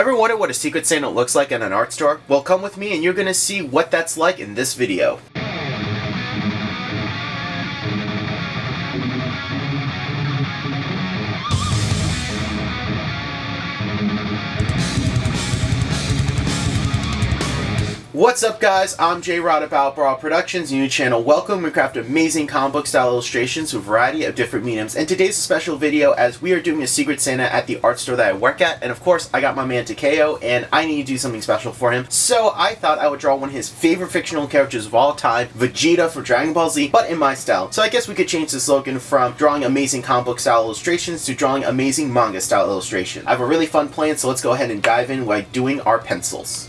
Ever wonder what a Secret Santa looks like at an art store? Well, come with me and you're gonna see what that's like in this video. What's up guys, I'm J-Rod of BLACKEST, new channel. Welcome. We craft amazing comic book style illustrations with a variety of different mediums. And today's a special video as we are doing a Secret Santa at the art store that I work at. And of course, I got my man Takeo and I need to do something special for him. So I thought I would draw one of his favorite fictional characters of all time, Vegeta from Dragon Ball Z, but in my style. So I guess we could change the slogan from drawing amazing comic book style illustrations to drawing amazing manga style illustrations. I have a really fun plan, so let's go ahead and dive in by doing our pencils.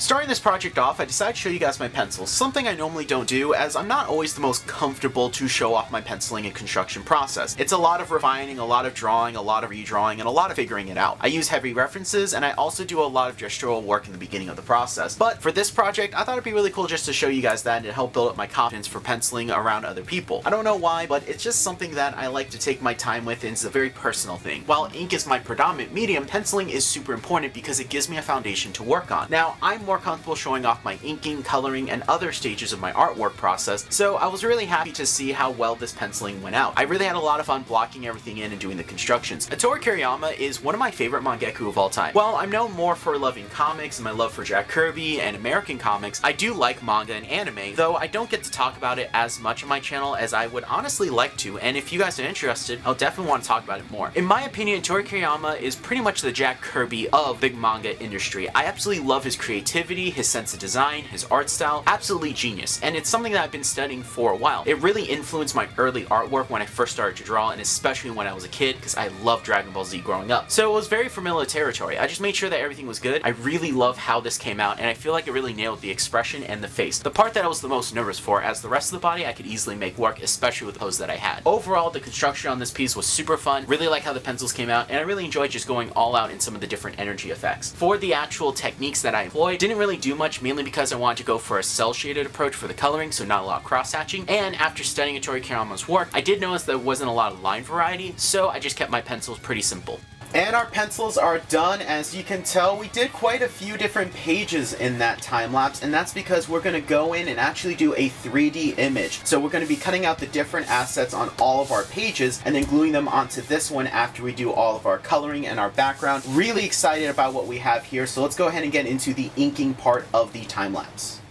Starting this project off, I decided to show you guys my pencils, something I normally don't do as I'm not always the most comfortable to show off my penciling and construction process. It's a lot of refining, a lot of drawing, a lot of redrawing, and a lot of figuring it out. I use heavy references and I also do a lot of gestural work in the beginning of the process. But for this project, I thought it'd be really cool just to show you guys that and help build up my confidence for penciling around other people. I don't know why, but it's just something that I like to take my time with and it's a very personal thing. While ink is my predominant medium, penciling is super important because it gives me a foundation to work on. Now, I'm more comfortable showing off my inking, coloring, and other stages of my artwork process, so I was really happy to see how well this penciling went out. I really had a lot of fun blocking everything in and doing the constructions. Toriyama is one of my favorite mangaka of all time. While I'm known more for loving comics and my love for Jack Kirby and American comics, I do like manga and anime, though I don't get to talk about it as much on my channel as I would honestly like to, and if you guys are interested, I'll definitely want to talk about it more. In my opinion, Toriyama is pretty much the Jack Kirby of the manga industry. I absolutely love his creativity, his sense of design, his art style, absolutely genius, and it's something that I've been studying for a while. It really influenced my early artwork when I first started to draw, and especially when I was a kid, because I loved Dragon Ball Z growing up. So it was very familiar territory. I just made sure that everything was good. I really love how this came out, and I feel like it really nailed the expression and the face. The part that I was the most nervous for, as the rest of the body I could easily make work, especially with the pose that I had. Overall, the construction on this piece was super fun, really like how the pencils came out, and I really enjoyed just going all out in some of the different energy effects. For the actual techniques that I employed, didn't really do much, mainly because I wanted to go for a cell shaded approach for the coloring, so not a lot of cross hatching, and after studying Toriyama's work, I did notice there wasn't a lot of line variety, so I just kept my pencils pretty simple. And our pencils are done. As you can tell, we did quite a few different pages in that time lapse, and that's because we're going to go in and actually do a 3D image. So we're going to be cutting out the different assets on all of our pages and then gluing them onto this one after we do all of our coloring and our background. Really excited about what we have here, so let's go ahead and get into the inking part of the time lapse.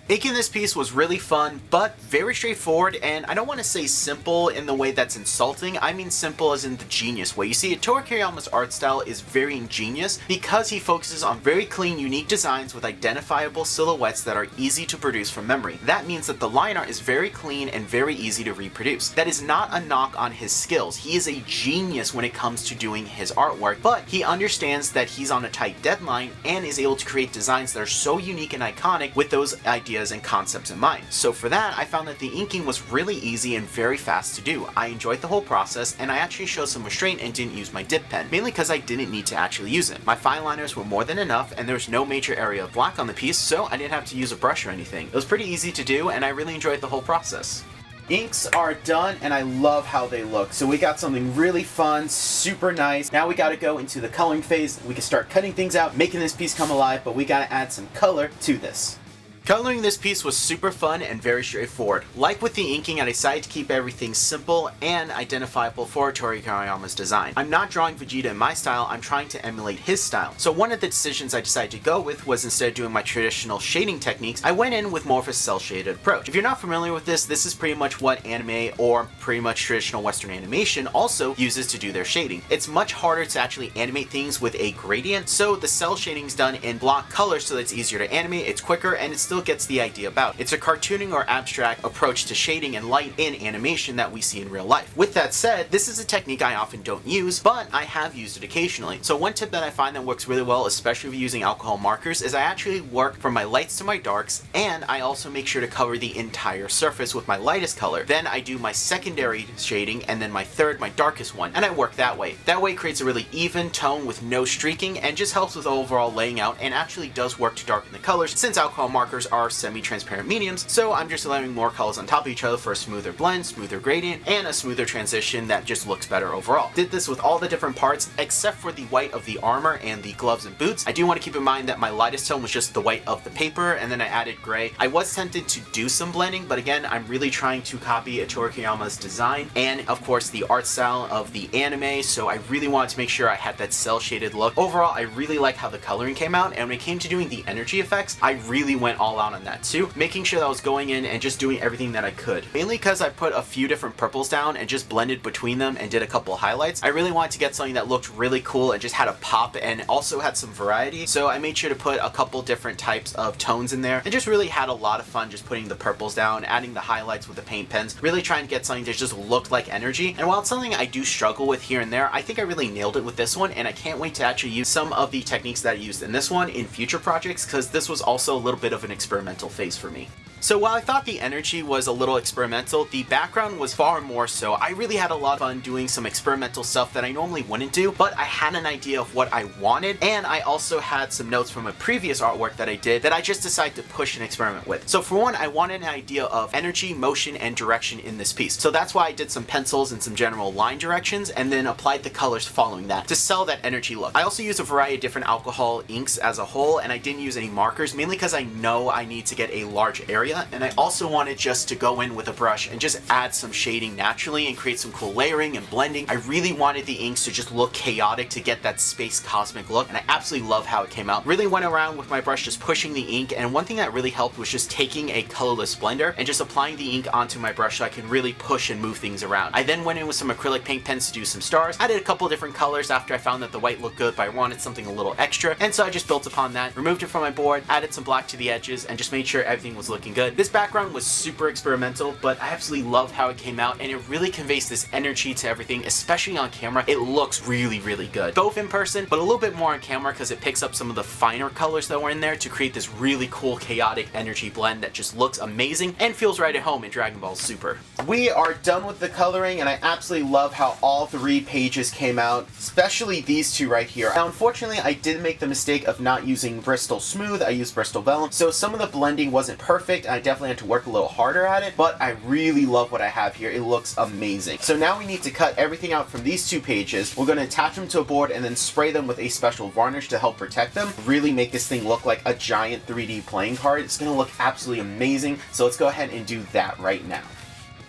Inking this piece was really fun, but very straightforward, and I don't want to say simple in the way that's insulting. I mean simple as in the genius way. You see, Toriyama's art style is very ingenious because he focuses on very clean, unique designs with identifiable silhouettes that are easy to produce from memory. That means that the line art is very clean and very easy to reproduce. That is not a knock on his skills. He is a genius when it comes to doing his artwork, but he understands that he's on a tight deadline and is able to create designs that are so unique and iconic with those ideas and concepts in mind. So for that, I found that the inking was really easy and very fast to do. I enjoyed the whole process, and I actually showed some restraint and didn't use my dip pen, mainly because I didn't need to actually use it. My fineliners were more than enough, and there was no major area of black on the piece, so I didn't have to use a brush or anything. It was pretty easy to do, and I really enjoyed the whole process. Inks are done, and I love how they look. So we got something really fun, super nice. Now we gotta go into the coloring phase. We can start cutting things out, making this piece come alive, but we gotta add some color to this. Coloring this piece was super fun and very straightforward. Like with the inking, I decided to keep everything simple and identifiable for Toriyama's design. I'm not drawing Vegeta in my style, I'm trying to emulate his style. So one of the decisions I decided to go with was, instead of doing my traditional shading techniques, I went in with more of a cell shaded approach. If you're not familiar with this is pretty much what anime or pretty much traditional Western animation also uses to do their shading. It's much harder to actually animate things with a gradient, so the cell shading is done in block color so that it's easier to animate, it's quicker, and it's still gets the idea about. It's a cartooning or abstract approach to shading and light in animation that we see in real life. With that said, this is a technique I often don't use, but I have used it occasionally. So one tip that I find that works really well, especially if you're using alcohol markers, is I actually work from my lights to my darks, and I also make sure to cover the entire surface with my lightest color. Then I do my secondary shading, and then my third, my darkest one, and I work that way. That way it creates a really even tone with no streaking, and just helps with overall laying out, and actually does work to darken the colors, since alcohol markers are semi-transparent mediums, so I'm just layering more colors on top of each other for a smoother blend, smoother gradient, and a smoother transition that just looks better overall. Did this with all the different parts except for the white of the armor and the gloves and boots. I do want to keep in mind that my lightest tone was just the white of the paper, and then I added gray. I was tempted to do some blending, but again, I'm really trying to copy Toriyama's design and of course the art style of the anime, so I really wanted to make sure I had that cell shaded look. Overall, I really like how the coloring came out, and when it came to doing the energy effects, I really went all out on that too, making sure that I was going in and just doing everything that I could. Mainly because I put a few different purples down and just blended between them and did a couple highlights. I really wanted to get something that looked really cool and just had a pop and also had some variety, so I made sure to put a couple different types of tones in there and just really had a lot of fun just putting the purples down, adding the highlights with the paint pens, really trying to get something that just looked like energy. And while it's something I do struggle with here and there, I think I really nailed it with this one, and I can't wait to actually use some of the techniques that I used in this one in future projects, because this was also a little bit of an experimental phase for me. So while I thought the energy was a little experimental, the background was far more so. I really had a lot of fun doing some experimental stuff that I normally wouldn't do, but I had an idea of what I wanted, and I also had some notes from a previous artwork that I did that I just decided to push and experiment with. So for one, I wanted an idea of energy, motion, and direction in this piece. So that's why I did some pencils and some general line directions, and then applied the colors following that to sell that energy look. I also used a variety of different alcohol inks as a whole, and I didn't use any markers, mainly because I know I need to get a large area, and I also wanted just to go in with a brush and just add some shading naturally and create some cool layering and blending. I really wanted the inks to just look chaotic to get that space cosmic look, and I absolutely love how it came out. Really went around with my brush just pushing the ink, and one thing that really helped was just taking a colorless blender and just applying the ink onto my brush so I can really push and move things around. I then went in with some acrylic paint pens to do some stars, added a couple different colors after I found that the white looked good but I wanted something a little extra, and so I just built upon that, removed it from my board, added some black to the edges, and just made sure everything was looking good. This background was super experimental, but I absolutely love how it came out, and it really conveys this energy to everything, especially on camera. It looks really, really good. Both in person, but a little bit more on camera because it picks up some of the finer colors that were in there to create this really cool, chaotic energy blend that just looks amazing and feels right at home in Dragon Ball Super. We are done with the coloring, and I absolutely love how all 3 pages came out, especially these two right here. Now, unfortunately, I did make the mistake of not using Bristol Smooth. I used Bristol Vellum, so some of the blending wasn't perfect. I definitely had to work a little harder at it, but I really love what I have here. It looks amazing. So now we need to cut everything out from these 2 pages. We're going to attach them to a board and then spray them with a special varnish to help protect them. Really make this thing look like a giant 3D playing card. It's going to look absolutely amazing. So let's go ahead and do that right now.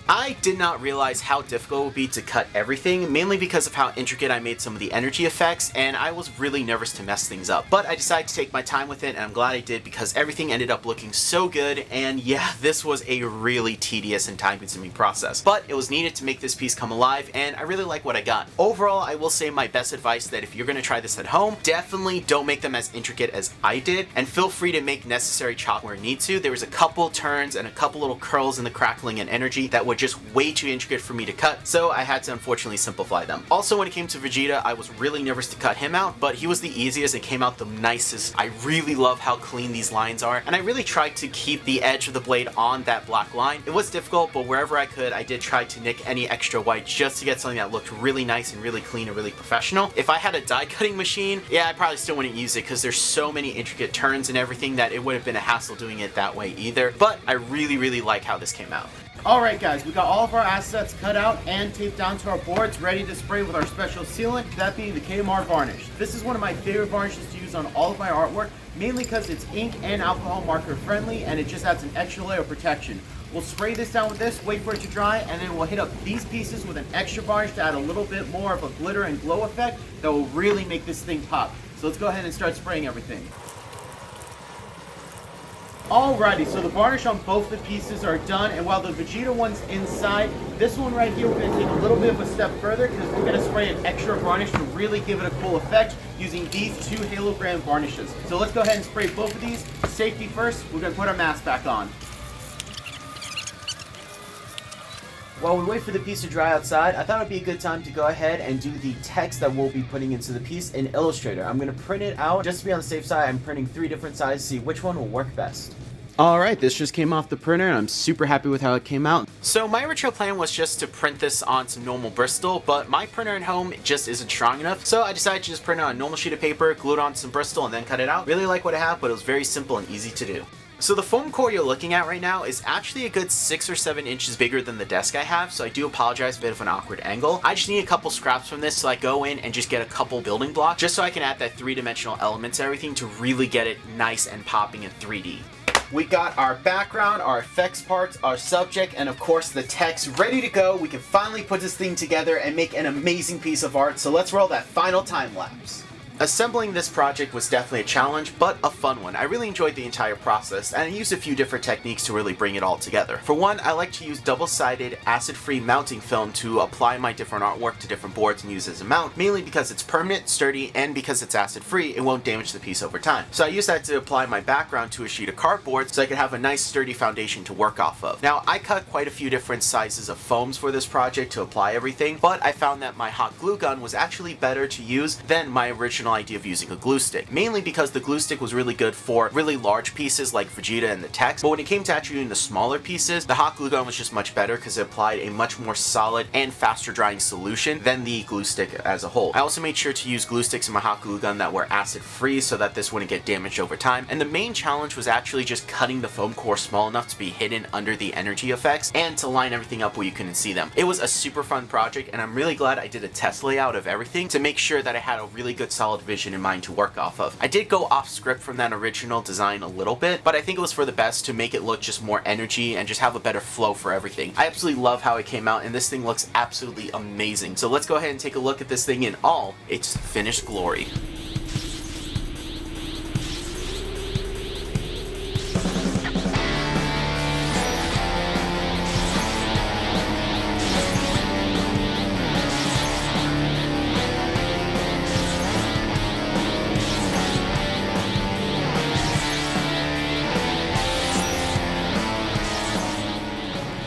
I did not realize how difficult it would be to cut everything, mainly because of how intricate I made some of the energy effects, and I was really nervous to mess things up. But I decided to take my time with it, and I'm glad I did because everything ended up looking so good, and yeah, this was a really tedious and time-consuming process. But it was needed to make this piece come alive, and I really like what I got. Overall, I will say my best advice that if you're going to try this at home, definitely don't make them as intricate as I did, and feel free to make necessary chop where you need to. There was a couple turns and a couple little curls in the crackling and energy that were just way too intricate for me to cut, so I had to unfortunately simplify them. Also, when it came to Vegeta, I was really nervous to cut him out, but he was the easiest and came out the nicest. I really love how clean these lines are, and I really tried to keep the edge of the blade on that black line. It was difficult, but wherever I could, I did try to nick any extra white just to get something that looked really nice and really clean and really professional. If I had a die cutting machine, yeah, I probably still wouldn't use it because there's so many intricate turns and everything that it would have been a hassle doing it that way either, but I really, really like how this came out. Alright guys, we got all of our assets cut out and taped down to our boards, ready to spray with our special sealant, that being the C.H.A.M.B.E.R varnish. This is one of my favorite varnishes to use on all of my artwork, mainly because it's ink and alcohol marker friendly, and it just adds an extra layer of protection. We'll spray this down with this, wait for it to dry, and then we'll hit up these pieces with an extra varnish to add a little bit more of a glitter and glow effect that will really make this thing pop. So let's go ahead and start spraying everything. Alrighty, so the varnish on both the pieces are done, and while the Vegeta one's inside, this one right here we're going to take a little bit of a step further because we're going to spray an extra varnish to really give it a cool effect using these 2 halogram varnishes. So let's go ahead and spray both of these. Safety first, we're going to put our mask back on. While we wait for the piece to dry outside, I thought it would be a good time to go ahead and do the text that we'll be putting into the piece in Illustrator. I'm going to print it out. Just to be on the safe side, I'm printing 3 different sizes to see which one will work best. Alright, this just came off the printer and I'm super happy with how it came out. So my original plan was just to print this on some normal Bristol, but my printer at home just isn't strong enough, so I decided to just print it on a normal sheet of paper, glue it on some Bristol, and then cut it out. Really like what I have, but it was very simple and easy to do. So the foam core you're looking at right now is actually a good 6 or 7 inches bigger than the desk I have, so I do apologize, a bit of an awkward angle. I just need a couple scraps from this, so I go in and just get a couple building blocks, just so I can add that 3-dimensional elements and everything to really get it nice and popping in 3D. We got our background, our effects parts, our subject, and of course the text ready to go. We can finally put this thing together and make an amazing piece of art, so let's roll that final time lapse. Assembling this project was definitely a challenge, but a fun one. I really enjoyed the entire process, and I used a few different techniques to really bring it all together. For one, I like to use double-sided, acid-free mounting film to apply my different artwork to different boards and use as a mount, mainly because it's permanent, sturdy, and because it's acid-free, it won't damage the piece over time. So I use that to apply my background to a sheet of cardboard so I could have a nice sturdy foundation to work off of. Now, I cut quite a few different sizes of foams for this project to apply everything, but I found that my hot glue gun was actually better to use than my original idea of using a glue stick, mainly because the glue stick was really good for really large pieces like Vegeta and the text, but when it came to actually doing the smaller pieces, the hot glue gun was just much better because it applied a much more solid and faster drying solution than the glue stick as a whole. I also made sure to use glue sticks in my hot glue gun that were acid free so that this wouldn't get damaged over time, and the main challenge was actually just cutting the foam core small enough to be hidden under the energy effects and to line everything up where you couldn't see them. It was a super fun project, and I'm really glad I did a test layout of everything to make sure that I had a really good solid vision in mind to work off of. I did go off script from that original design a little bit, but I think it was for the best to make it look just more energy and just have a better flow for everything. I absolutely love how it came out, and this thing looks absolutely amazing. So let's go ahead and take a look at this thing in all its finished glory.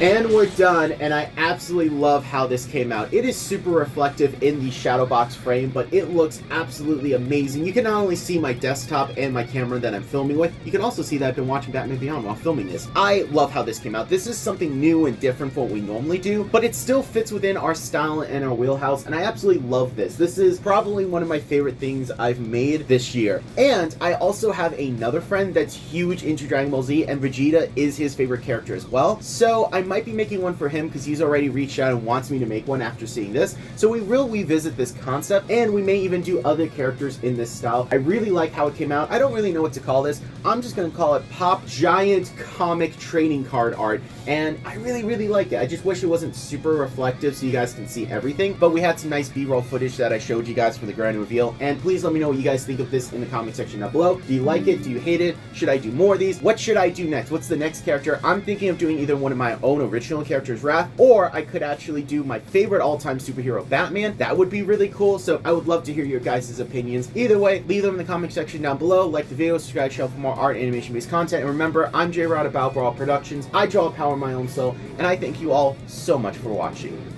And we're done, and I absolutely love how this came out. It is super reflective in the shadow box frame, but it looks absolutely amazing. You can not only see my desktop and my camera that I'm filming with, you can also see that I've been watching Batman Beyond while filming this. I love how this came out. This is something new and different from what we normally do, but it still fits within our style and our wheelhouse, and I absolutely love this. This is probably one of my favorite things I've made this year. And I also have another friend that's huge into Dragon Ball Z, and Vegeta is his favorite character as well. So I might be making one for him because he's already reached out and wants me to make one after seeing this. So we will revisit this concept, and we may even do other characters in this style. I really like how it came out. I don't really know what to call this. I'm just going to call it Pop Giant Comic Trading Card Art, and I really like it. I just wish it wasn't super reflective so you guys can see everything, but we had some nice B-roll footage that I showed you guys for the grand reveal, and please let me know what you guys think of this in the comment section down below. Do you like it? Do you hate it? Should I do more of these? What should I do next? What's the next character? I'm thinking of doing either one of my own original characters, Wrath, or I could actually do my favorite all-time superhero, Batman. That would be really cool, so I would love to hear your guys' opinions. Either way, leave them in the comment section down below. Like the video, subscribe to the channel for more art and animation-based content, and remember, I'm C.H.A.M.B.E.R of BLACKEST. I draw power my own soul, and I thank you all so much for watching.